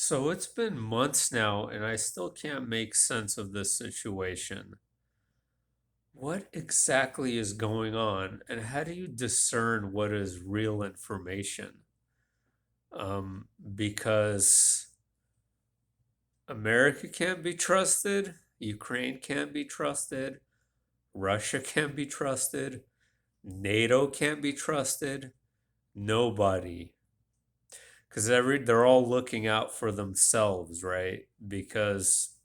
So it's been months now, and I still can't make sense of this situation. What exactly is going on, and how do you discern what is real information? Because America can't be trusted, Ukraine can't be trusted, Russia can't be trusted, NATO can't be trusted, nobody. Because they're all looking out for themselves, right? Because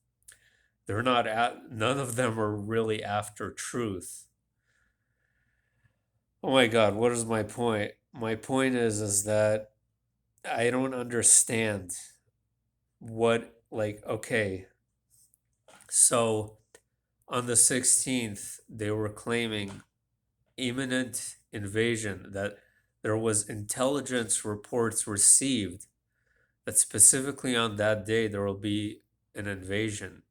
they're not at, none of them are really after truth. Oh my God, what is my point? My point is that I don't understand okay, so on the 16th, they were claiming imminent invasion, that there was intelligence reports received that specifically on that day there will be an invasion.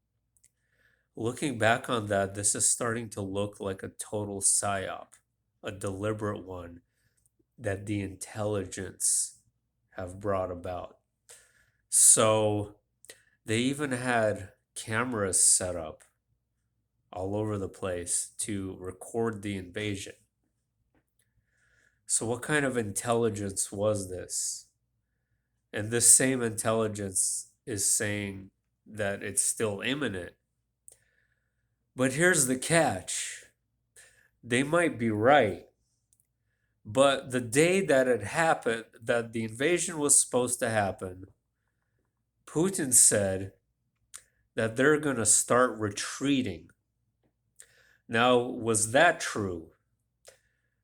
Looking back on that, this is starting to look like a total psyop, a deliberate one that the intelligence have brought about. So they even had cameras set up all over the place to record the invasion. So, what kind of intelligence was this? And this same intelligence is saying that it's still imminent. But here's the catch, they might be right. But the day that it happened, that the invasion was supposed to happen, Putin said that they're going to start retreating. Now, was that true?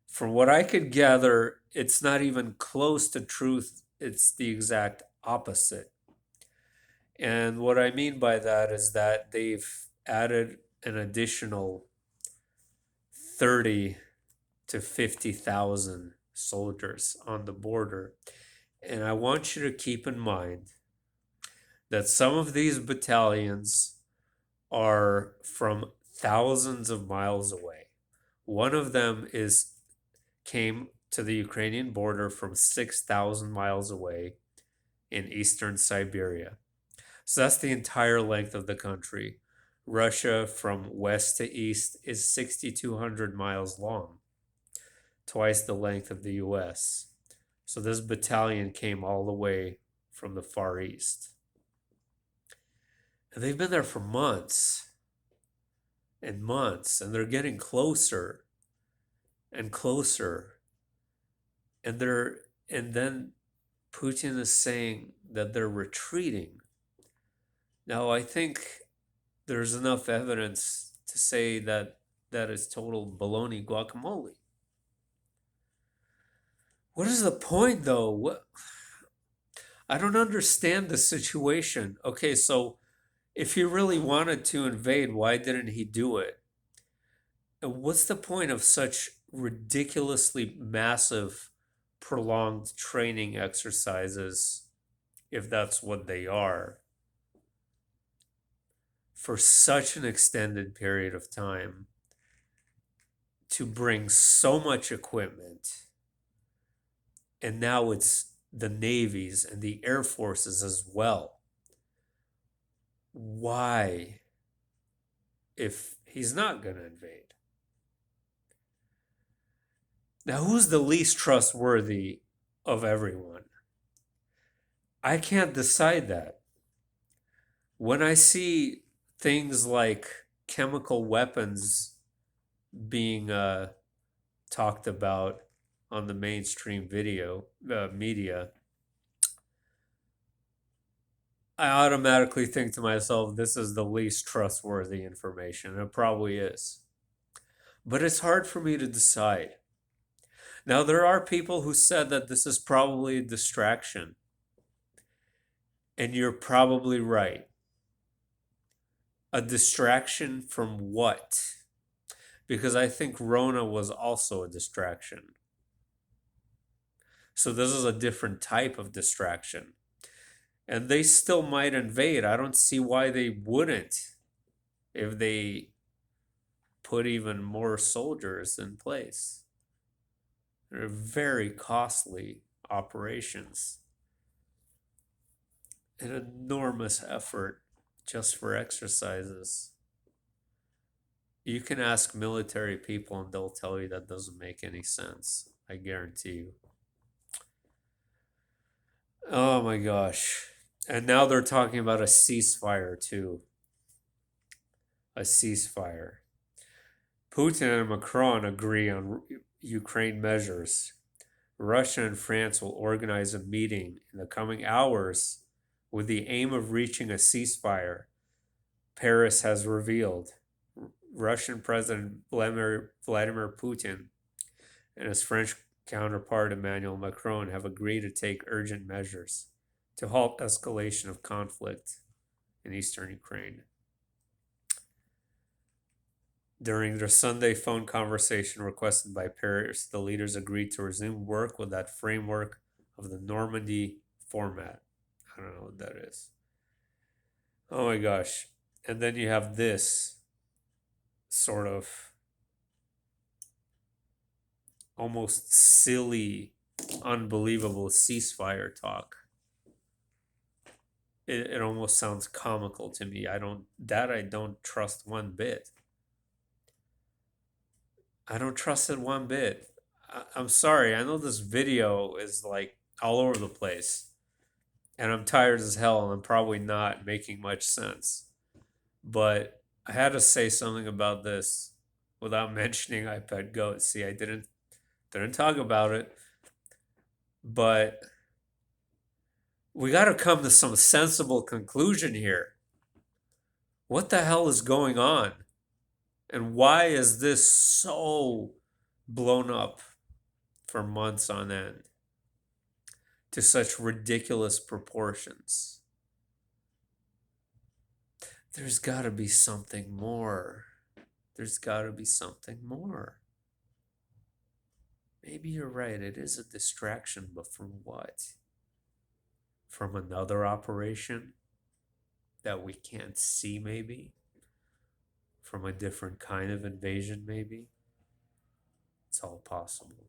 From what I could gather, it's not even close to truth. It's the exact opposite. And what I mean by that is that they've added an additional 30 to 50,000 soldiers on the border. And I want you to keep in mind that some of these battalions are from thousands of miles away. One of them came to the Ukrainian border from 6,000 miles away in eastern Siberia. So that's the entire length of the country. Russia from west to east is 6,200 miles long, twice the length of the US. So this battalion came all the way from the Far East. And they've been there for months and months, and they're getting closer and closer. And then Putin is saying that they're retreating. Now, I think there's enough evidence to say that that is total baloney guacamole. What is the point, though? What I don't understand the situation. Okay, so if he really wanted to invade, why didn't he do it? And what's the point of such ridiculously massive, prolonged training exercises, if that's what they are, for such an extended period of time to bring so much equipment? And now it's the navies and the air forces as well. Why, if he's not going to invade? Now, who's the least trustworthy of everyone? I can't decide that. When I see things like chemical weapons being talked about on the mainstream media, I automatically think to myself, this is the least trustworthy information. It probably is. But it's hard for me to decide. Now, there are people who said that this is probably a distraction. And you're probably right. A distraction from what? Because I think Rona was also a distraction. So this is a different type of distraction. And they still might invade. I don't see why they wouldn't if they put even more soldiers in place. They're very costly operations. an enormous effort just for exercises. You can ask military people and they'll tell you that doesn't make any sense. I guarantee you. Oh my gosh. And now they're talking about a ceasefire too. A ceasefire. Putin and Macron agree on Ukraine measures. Russia and France will organize a meeting in the coming hours with the aim of reaching a ceasefire, Paris has revealed. Russian President Vladimir Putin and his French counterpart Emmanuel Macron have agreed to take urgent measures to halt escalation of conflict in eastern Ukraine. During their Sunday phone conversation requested by Paris, the leaders agreed to resume work with that framework of the Normandy format. I don't know what that is. Oh my gosh. And then you have this sort of almost silly, unbelievable ceasefire talk. It almost sounds comical to me. I don't trust one bit. I don't trust it one bit. I'm sorry. I know this video is like all over the place, and I'm tired as hell, and I'm probably not making much sense. But I had to say something about this without mentioning iPad Goat. See, I didn't talk about it, but we got to come to some sensible conclusion here. What the hell is going on? And why is this so blown up for months on end to such ridiculous proportions? There's got to be something more. There's got to be something more. Maybe you're right. It is a distraction, but from what? From another operation that we can't see, maybe? From a different kind of invasion, maybe? It's all possible.